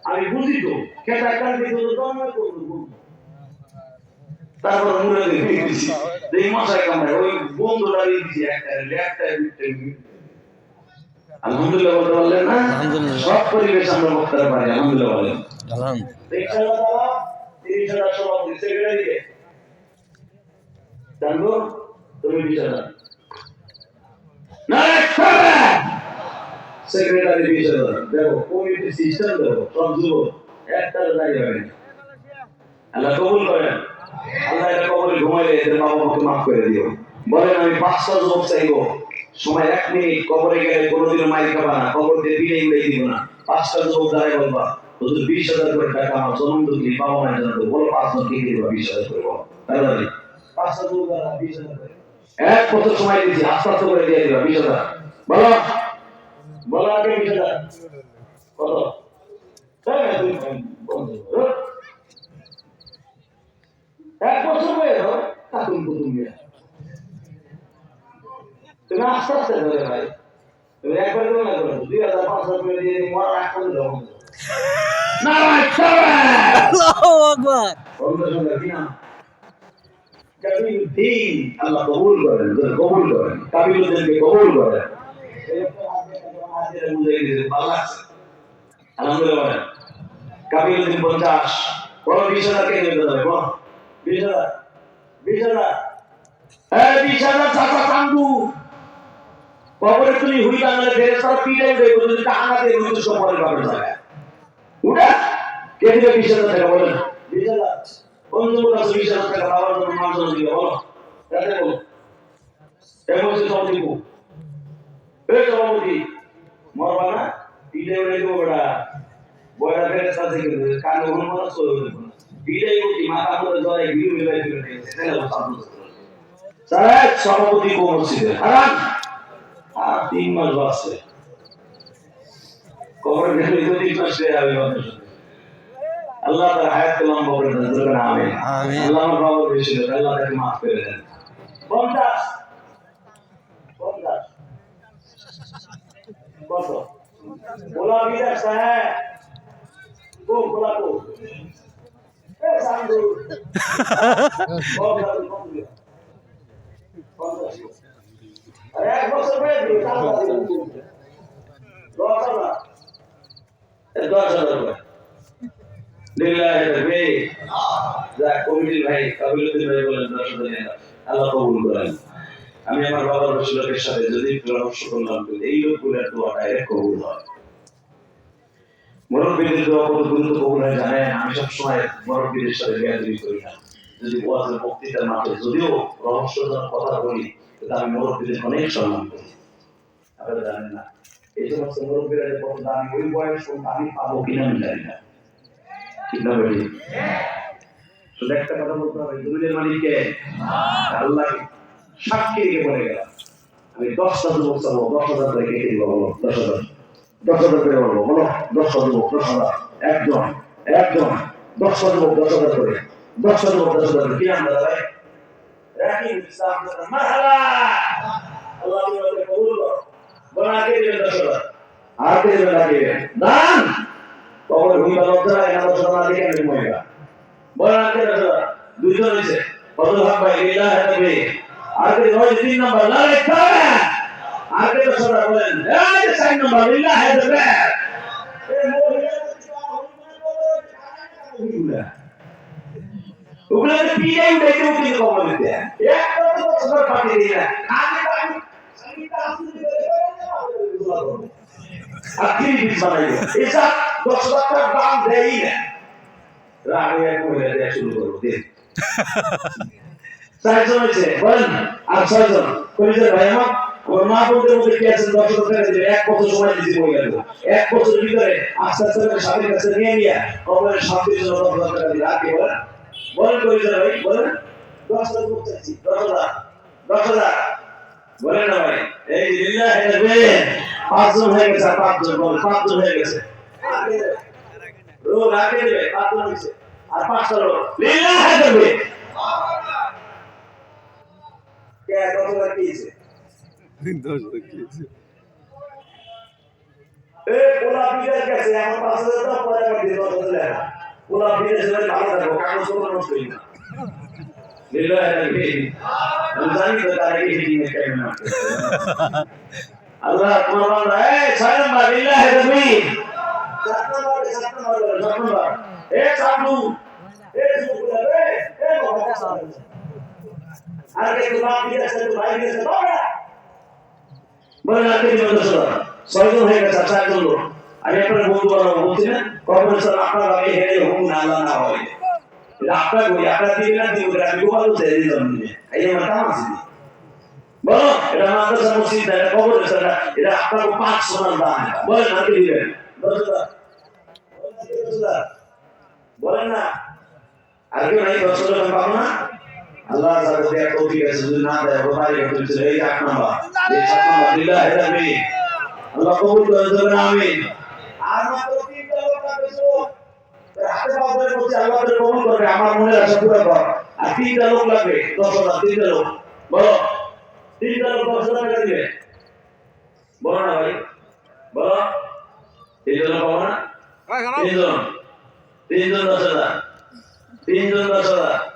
আমি বুঝি তো খেতা কালকে তো দমে করব তারপর মুড়ে দিয়েছি এই মশাই কামড়ে ওই বন্ধুরা দিয়েছি একটা ল্যাপটা দিতে আলহামদুলিল্লাহ বলতে পারলেন না সব পরিবেশ আমরা করতে পারি আলহামদুলিল্লাহ বলেন আলহামদুলিল্লাহ 30,000 সভাপতি সেক্রেটারি জানবো তুমি বিচার না সেক্রেটারি বিচার দেখো কমিটি সিস্টেম দেখো সব যুব একটা দাঁড়িয়ে হবে আল্লাহ কবুল করেন আল্লাহ এটা কবুল ঘুমাইলে এদের বাবা মাকে মাফ করে দিও বলেন আমি 5টা যুবক চাইবো সময় 1 মিনিট কবরে গেলে কোনোদিনও মাইর খাবা না কবর দিয়ে বিলে উড়াই দিব না 5টা যুবক দাঁড়ায় বলবা হুজুর 20,000 করে টাকা আমার জন্ম দিলি বাবা মায়ের জন্য বলো 5 জন কে দিবা 20,000 করে বলো তাহলে 5টা যুবক দাঁড়া 20,000 করে এক বছর সময় দিয়েছি আস্তে আস্তে করে দিয়ে দিবা 20,000 বলো বলো আগে 20,000 কত এক বছর হয়ে গেল কাতুন কুতুন নিয়ে তুমি আস্তে আস্তে ধরে ভাই তুমি একবার করে না করো 2,500 করে দিয়ে মরা এক করে দাও না ভাই আল্লাহু আকবার বন্ধু শুনে কিনা কাবিলুদ্দিন আল্লাহ কবুল করেন কবুল করেন কাবিলুদ্দিনকে কবুল করেন আলহামদুলিল্লাহ কাবিলুদ্দিন 50 বড় 20,000 কে দিতে হবে বল 20,000 এই 20,000 চাচা কান্দু কবরে তুমি হুই বাংলা ফেরে সব পিটাই দেব যদি টাকা দিয়ে রুজু সফরে পাবে জায়গা উঠা কে দিবে 20,000 টাকা বলেন 20,000 বন্ধু কাছে 20,000 টাকা পাওয়ার জন্য মানুষ দিবে বলো রাতে বলো এমনকি সব দিব এই সভাপতি মরবা না পিটাই উড়ে দেবো বড়া বড়া ফেরে সাথে কানে হন মনে সরে পিটাই উঠি মাথা করে জলে ভিড় মিলাই ফেলে দিয়েছে তাহলে সাধু স্যার সভাপতি কমছিলেন হারান আর 3 মাস বাঁচছে কবরে গেলে 2 মাস সে হবে আল্লাহ তার হায়াতকে লম্বা করে দেন বলেন আমিন আমিন আল্লাহ আমার বাবা বেশি দেন আল্লাহ তাকে maaf করে দেন 50 কত बोला भी ऐसा है वो बोला को ए सांगो बहुत अरे एक बच्चे पे दिया था 10,000 লিল্লাহি তাকবীর যা কমিটি ভাই কাবিলুদ্দিন ভাই বলেন 10,000 আল্লাহ কবুল করেন আমি আমার বাবার রসুলের সাথে যদি পরামর্শ করলাম এই লোকগুলোর দোয়া ডাইরেক্ট কবুল হয় মুরব্বীদের দোয়া কত গুরুত্ব কবুল হয় জানেন আমি সব সময় মুরব্বীদের সাথে বেয়াদবি করি না যদি ওয়াজের বক্তৃতার মাঠে যদিও রহস্যজনক কথা বলি কিন্তু আমি মুরব্বীদের অনেক সম্মান করি আপনারা জানেন না এই সমস্ত মুরব্বীরা যে কত দামি ওই বয়স আমি পাবো কিনা আমি জানি না ঠিক না বলি শুধু একটা কথা বলতে হবে জমিনের মালিককে আল্লাহ সাক্ষী রেখে বলে গেলাম আমি 10টা যুবক চাবো 10,000 করে কেটে দিব বলো 10,000 করে বলবো বলো 10টা যুবক 10,000 একজন 10টা যুবক 10,000 করে 10টা যুবক 10,000 করে কি আমরা ভাই রাখি ইসলাম মারহাবা আল্লাহ তোমাকে কবুল করো বলা কে দিবেন 10,000 আর কে দিবেন আগে দান কবর ভূমিকা লজ্জা এনা 10,000 দিকে আমি মহিলা বলা কে 10,000 দুইজন হইছে কত ভাগ ভাই লিল্লাহি তাকবীর আগে হয় 3 নাম্বার লারে খাবে আগে তো সরা বলেন এই 4 নাম্বার লিল্লাহি তাকবীর এই মহিলা ওগুলা পিটাই উঠাইতে উঠতে কবর দিতে এক কথা সবার পাঠিয়ে দিলা আগে আমি সঙ্গীত আসলে আখিরি বিচ বানাইলো এসব 10,000 টাকা দাম দেই না রাগে করে দেয়া শুরু করব দেন 4 জন আছে বলেন আর 6 জন কইছে ভাই আমার মা বলতে বলতে কি আছে 10,000 টাকা দিলে এক বছর সময় দিতে বই গেল এক বছর ভিতরে আস্তে আস্তে করে সাথে কাছে নিয়ে নিয়া কবরের শান্তির জন্য 10,000 টাকা দিলে আগে বলেন কইছে ভাই বলেন 10,000 বলতেছি 10,000 বলেন না ভাই এই লিল্লাহি তাকবীর 5 জন হয়ে গেছে 5 জন বল 5 জন হয়ে গেছে রোজ আগে দেবে 5 জন হইছে আর 5টা লোক লিল্লাহি তাকবীর কে 10,000 কিছে 10,000 কিছে পোলা বিদেশ গেছে আমার 5,000 টাকা পরে আমার দিয়ে 10,000 টাকা পোলা বিদেশ গেলে ভালো থাকবো কাগজ পত্র নষ্ট হই না আমি জানি তো তার এই হিটিং এর কেমন আল্লাহ তোমার বান্দা এই 6 নম্বর লিল্লাহি তাকবীর 7 নম্বর চালু সুবহান আর কে তোমার বিদেশ থেকে ভাই গেছে বাবা বলেন আপনি বলছেন ছয়জন হয়ে গেছে চারজন লোক আমি আপনার বন্ধু বানাবো বলছি না কখন স্যার আপনার আমি হেরে হুম না আল্লাহ না হয় এটা আপনার বই আপনার দিবেন না দিব আমি গোপাল বলতে দিলাম এই আমার কাম আছে বলো এটা মাদ্রাসা মসজিদ এটা কবর এটা আপনার 5 সোনার দাম বলেন আপনি দিবেন বলেন না আর কি নাই 10 টাকা পাবো না আল্লাহ যাকে দেয়া তৌফিক আছে যদি না দেয় বাড়ি করতে এই 8 নাম্বার এই 7 নাম্বার লিল্লাহি তাকবীর আল্লাহ কবুল করে দেবেন আমিন আর মাত্র 3টা লোক আছে হাতে বাজারে বলছে আল্লাহ তাআলা কবুল করবে আমার মনে আশা পুরো কর আর 3টা লোক লাগবে 10,000 3টা লোক বলো 3টা লোক 10,000 টাকা দিবে বলো না ভাই বলো 3টা লোক পাবো না 3জন 10,000 3জন 10,000